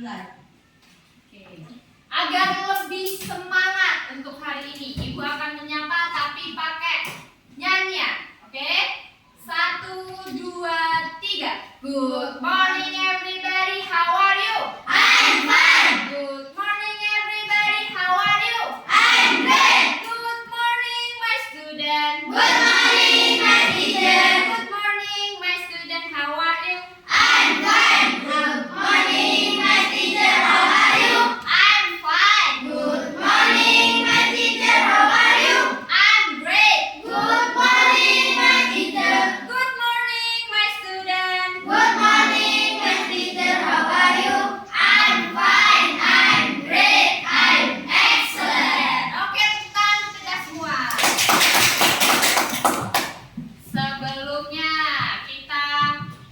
Mulai. Oke. Agar lebih semangat untuk hari ini, Ibu akan menyapa tapi pakai nyanyian. Oke? 1, 2, 3. Good morning everybody, how are you? I'm fine. Good morning everybody, how are you? I'm great. Good morning my student. Good morning, my teacher. Good morning my student, how are you? I'm fine. Good morning, my teacher. How are you? I'm fine. Good morning, my teacher. How are you? I'm great. Good morning, my teacher. Good morning my student. Good morning, my teacher. How are you? I'm fine. I'm great. I'm excellent. Oke, tepuk tangan untuk kita semua. Sebelumnya kita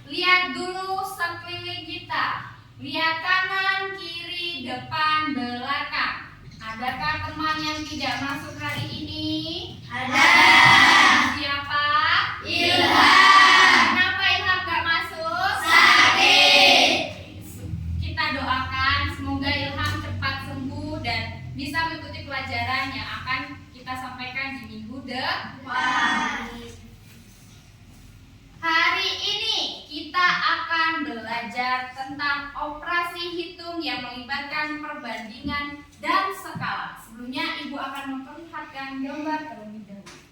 lihat dulu sekeliling kita. Lihat kanan, kiri, depan, belakang. Adakah teman yang tidak masuk hari ini? Ada. Siapa? Ilham. Kenapa Ilham gak masuk? Sakit. Kita doakan semoga Ilham cepat sembuh dan bisa mengikuti pelajaran yang akan kita sampaikan di minggu depan. Hari ini kita akan belajar tentang operasi hitung yang melibatkan perbandingan dan skala. Sebelumnya Ibu akan memperlihatkan gambar terlebih dahulu.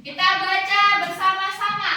Kita baca bersama-sama.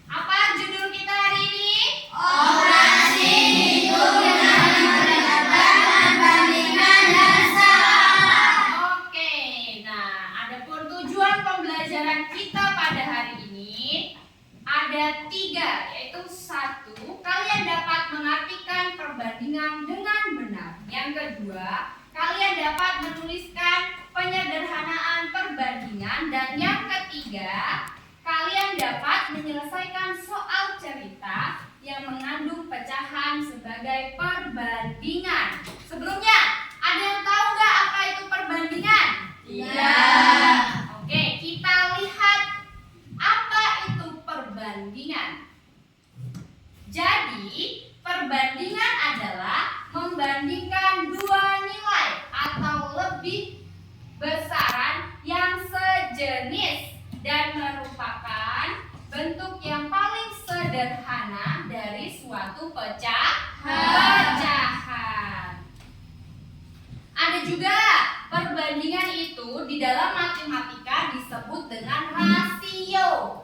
Apa judul kita hari ini? Operasi hitung yang melibatkan perbandingan dan skala. Oke, nah adapun tujuan pembelajaran kita pada hari ini ada 3, yaitu 1, kalian dapat mengartikan perbandingan dengan benar. Yang kedua, kalian dapat menuliskan penyederhanaan perbandingan. Dan yang ketiga, kalian dapat menyelesaikan soal cerita yang mengandung pecahan sebagai perbandingan. Sebelumnya, ada yang tahu nggak apa itu perbandingan? Tidak. Oke, kita lihat apa itu perbandingan. Jadi, perbandingan adalah membandingkan dua nilai atau lebih besaran yang sejenis dan merupakan bentuk yang paling sederhana dari suatu pecahan. Ada juga perbandingan itu di dalam matematika disebut dengan rasio.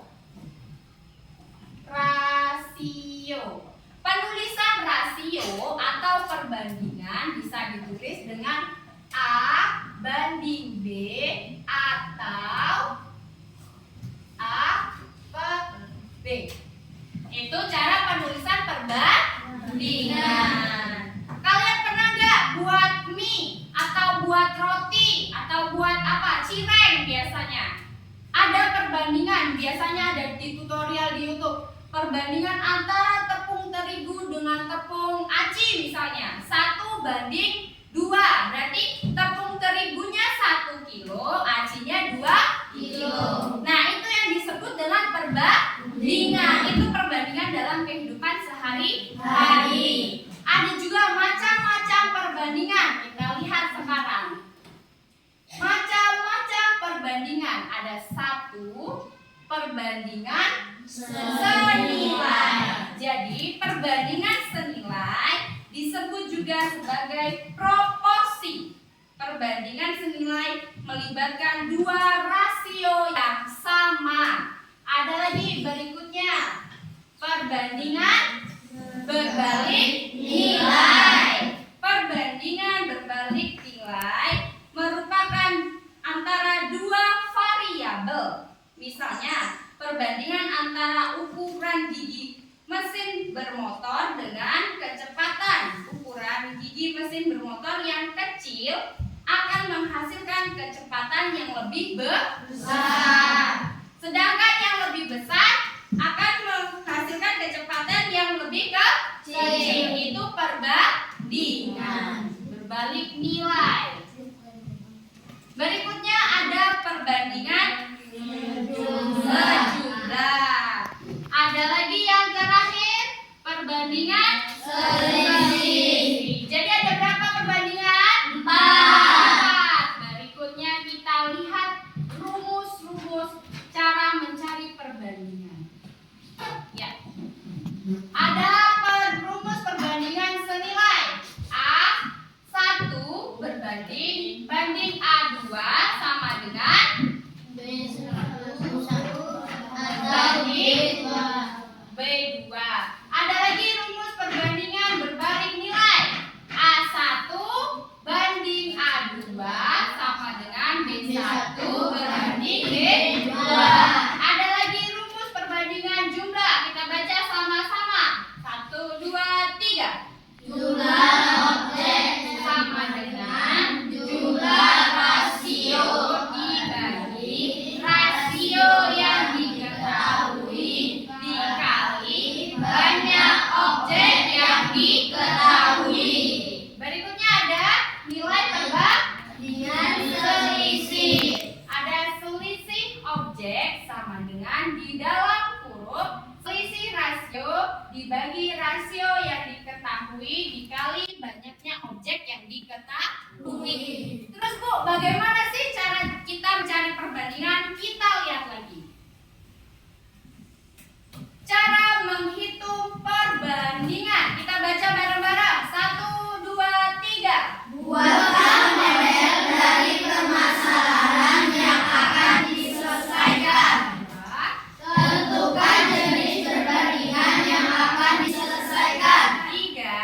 Penulisan rasio atau perbandingan bisa ditulis dengan A banding B atau A per B. Itu cara penulisan perbandingan. Kalian pernah nggak buat mie atau buat roti atau buat apa? Cireng biasanya. Ada perbandingan, biasanya ada di tutorial di YouTube. Perbandingan antara tepung terigu dengan tepung aci misalnya 1:2. Berarti tepung terigunya 1 kilo, acinya 2 kilo. Nah, itu yang disebut dengan perbandingan. Itu perbandingan dalam kehidupan sehari-hari. Ada juga macam-macam perbandingan. Kita lihat sekarang. Macam-macam perbandingan. Ada 1, perbandingan senilai. Jadi perbandingan senilai disebut juga sebagai proporsi. Perbandingan senilai melibatkan dua rasio yang sama. Ada lagi berikutnya, perbandingan berbalik nilai. Perbandingan berbalik nilai merupakan antara dua variabel. Misalnya, perbandingan antara ukuran gigi mesin bermotor dengan kecepatan. Ukuran gigi mesin bermotor yang kecil akan menghasilkan kecepatan yang lebih besar. Sedangkan yang lebih besar akan menghasilkan kecepatan yang lebih kecil. berbalik nilai. Berikutnya ada perbandingan sejumlah. Ada lagi yang terakhir, perbandingan selisih. Jadi ada berapa perbandingan? 4. Berikutnya kita lihat rumus-rumus cara mencari perbandingan. Ya. Ada rumus perbandingan senilai A1 banding A2 sama dengan banding B2. Ada lagi rumus perbandingan berbalik nilai A1 banding A2 sama dengan B1 berbanding B2. Ada lagi rumus perbandingan jumlah. Kita baca sama-sama. 1, 2, 3. Jumlah objek Sama dengan jumlah rasio dibagi rasio yang diketahui dikali banyak objek yang diketahui. Berikutnya ada nilai perbandingan selisih. Ada selisih objek sama dengan di dalam kurung selisih rasio dibagi rasio yang diketahui dikali banyaknya objek yang diketahui. Terus Bu, bagaimana sih cara kita mencari perbandingan? Kita lihat lagi. Cara menghitung perbandingan. Kita baca bareng-bareng. 1, 2, 3. Buatkan model dari permasalahan yang akan diselesaikan. Tentukan jenis perbandingan yang akan diselesaikan. 3.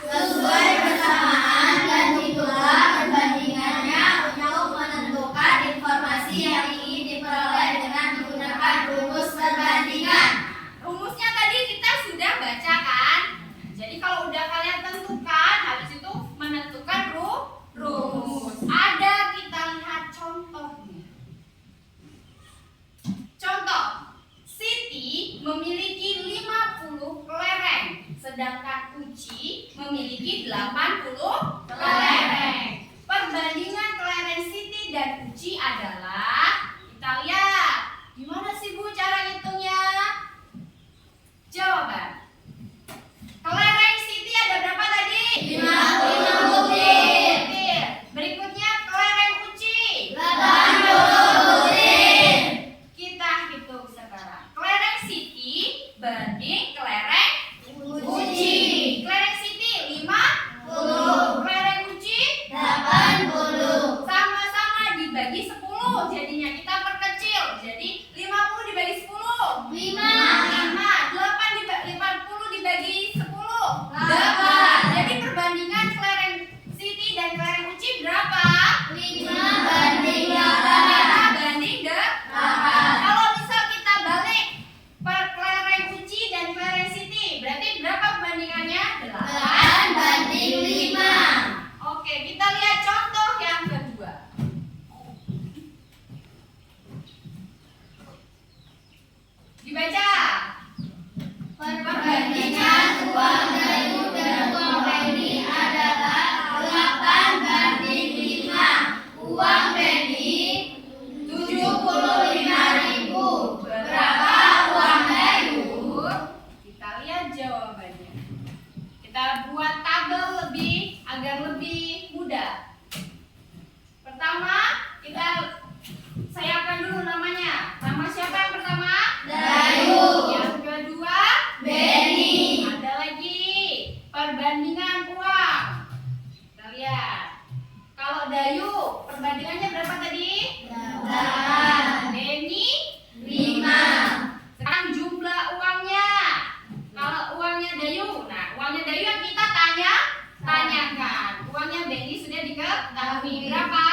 Sesuai persamaan dan hitunglah perbandingannya untuk menentukan informasi yang ingin diperoleh dengan menggunakan rumus perbandingan. Rumusnya tadi kita sudah baca kan? Jadi kalau udah kalian tentukan, habis itu menentukan rumus. Ada kita lihat contohnya. Contoh, Siti memiliki 50 kelereng, sedangkan Uci memiliki 80 kelereng. Perbandingan kelereng Siti dan Uci adalah, kita lihat, gimana sih Bu cara hitungnya? Jawaban. Kelereng Siti ada berapa tadi? 50 butir. Berikutnya kelereng Uci 80 butir. Kita hitung sekarang. Kelereng Siti banding kelereng Uci. Kelereng Siti 50, kelereng Uci 80. sama-sama dibagi 10. Jadinya kita perkecil. Jadi 50 dibagi 10. 5. 50 dibagi 10. 8. Jadi perbandingan kelereng Siti dan kelereng Uci berapa? 5 banding 8. 5 banding 8. 8. Kalau misal kita balik per kelereng Uci dan kelereng Siti, berarti berapa perbandingannya? 8 banding 5. Oke, kita lihat contoh yang kedua. Dibaca. Perbandingan uang Dayu dan uang Penny adalah 8 banding 5. Uang Penny 75.000. Berapa uang Dayu? Kita lihat jawabannya. Kita buat tabel agar lebih mudah. Pertama, saya akan dulu namanya. Nama siapa yang pertama? Dayu. Yang kedua, Benny. ada lagi perbandingan uang. Kita lihat. Kalau Dayu, perbandingannya berapa tadi? 8. Benny 5. Sekarang jumlah uangnya. Kalau uangnya Dayu, nah uangnya Dayu yang kita tanyakan. Uangnya Benny sudah diketahui berapa?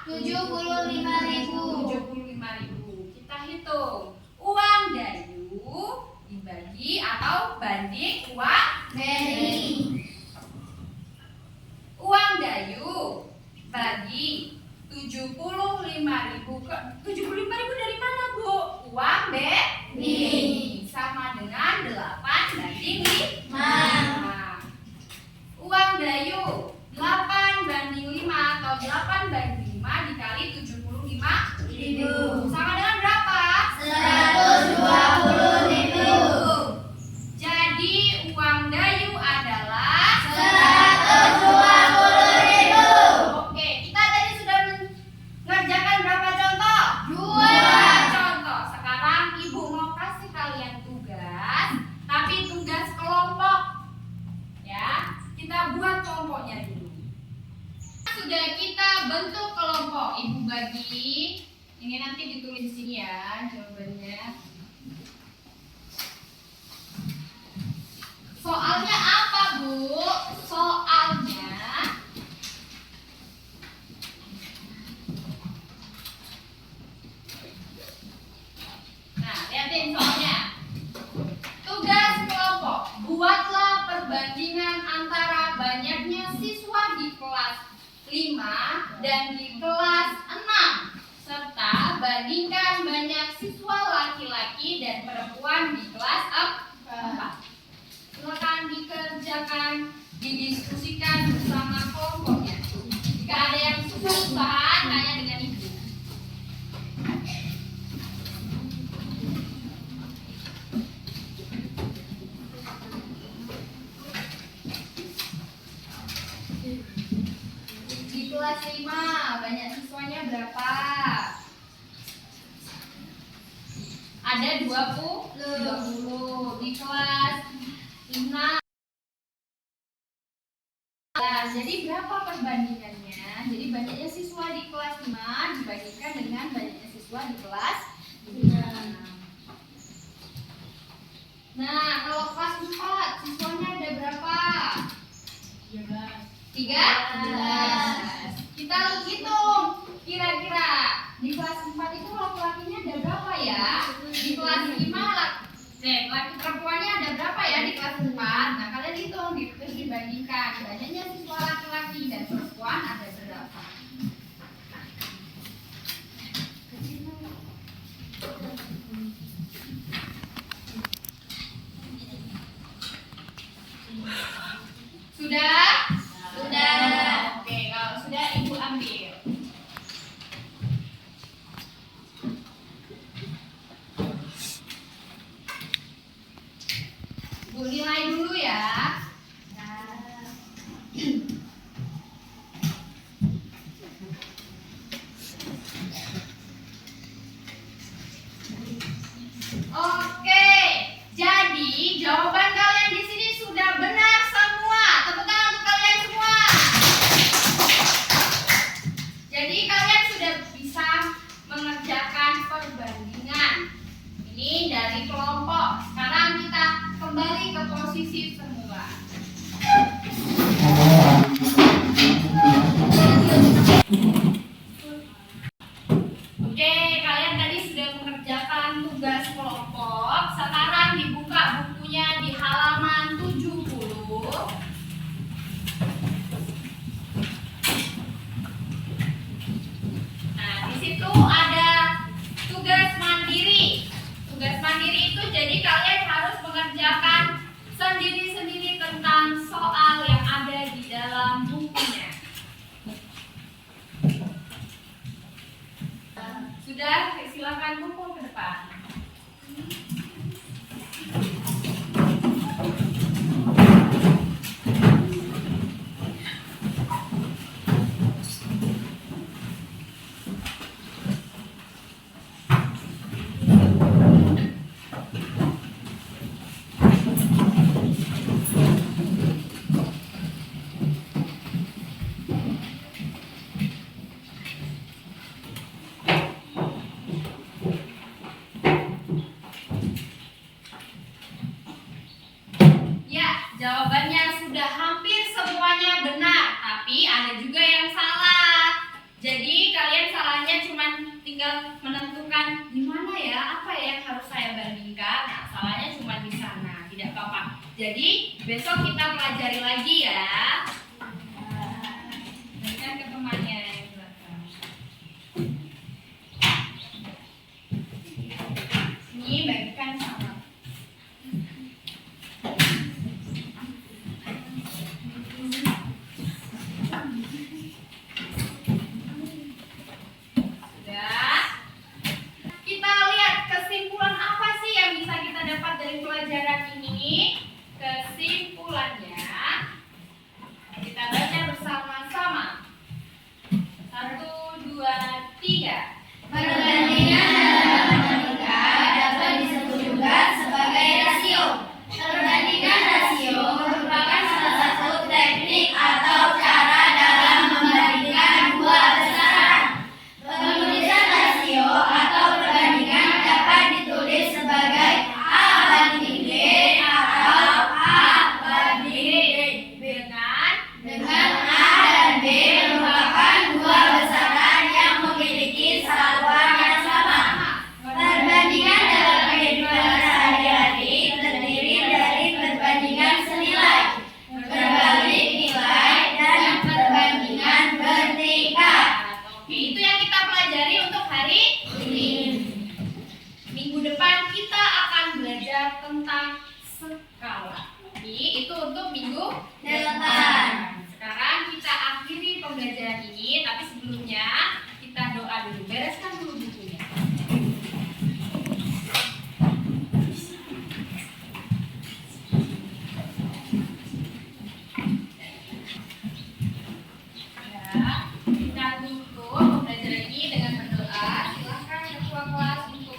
75.000. 75.000. Kita hitung. Uang Dayu dibagi atau banding uang Benny. Uang Dayu bagi 75.000. 75.000 dari mana, Bu? Uang Benny sama dengan 8 banding 5. Uang Dayu 8 banding sudah kita bentuk kelompok. Ibu bagi. Ini nanti ditulis di sini ya jawabannya. Soalnya apa, Bu? Soalnya nah, lihatin soalnya. Tugas kelompok. Buatlah perbandingan antara banyaknya siswa di kelas 5 dan di kelas 6 serta bandingkan banyak siswa laki-laki dan perempuan di kelas 4. Silakan dikerjakan, didiskusikan bersama kelompoknya. Jika ada yang susah-susahan, tanya dengan ibu. Di kelas 5, banyak siswanya berapa? Ada 20. Di kelas 5. Nah, jadi berapa perbandingannya? Jadi banyaknya siswa di kelas 5 dibandingkan dengan banyaknya siswa di kelas 6. Nah, kalau kelas 4 siswanya ada berapa? 13. Kita hitung kira-kira di kelas 4 itu laki-lakinya ada berapa ya? Di kelas 5 laki perempuannya ada berapa ya di kelas 4? Nah, kalian hitung terus dibandingkan banyaknya siswa laki-laki dan perempuan ada berapa. Sudah? Sudah. Oke, kalau sudah ibu ambil. Bu nilai dulu ya. Oke, jadi jawaban kalian di sini sudah benar semua. Tepuk tangan untuk kalian semua. Jadi kalian sudah bisa mengerjakan perbandingan. Ini dari kelompok. Sekarang kita kembali ke posisi semula. Oke, kalian tadi sudah mengerjakan tugas kelompok. Sekarang dibuka bukunya di halaman 70. Nah, di situ ada tugas mandiri. Tugas mandiri itu jadi kalian harus mengerjakan sendiri-sendiri tentang soal yang ada di dalam bukunya. Sudah, silakan kumpul ke depan. Ya, jawabannya sudah hampir semuanya benar, tapi ada juga yang salah. Jadi kalian salahnya cuma tinggal menentukan di mana ya, apa yang harus saya bandingkan. Nah, salahnya cuma di sana, tidak apa-apa. Jadi besok kita pelajari lagi ya. Bagikan ke temannya yang belakang. Ini bagikan sama. Kita lihat kesimpulan apa sih yang bisa kita dapat dari pelajaran ini. Kesimpulannya,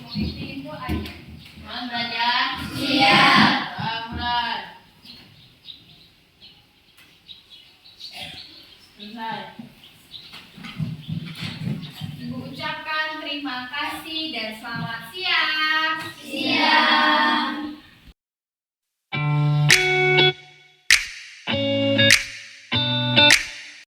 activity itu aja. Mulai belajar. Siap. Mulai. Selesai. Ibu ucapkan terima kasih dan selamat siang. Siap.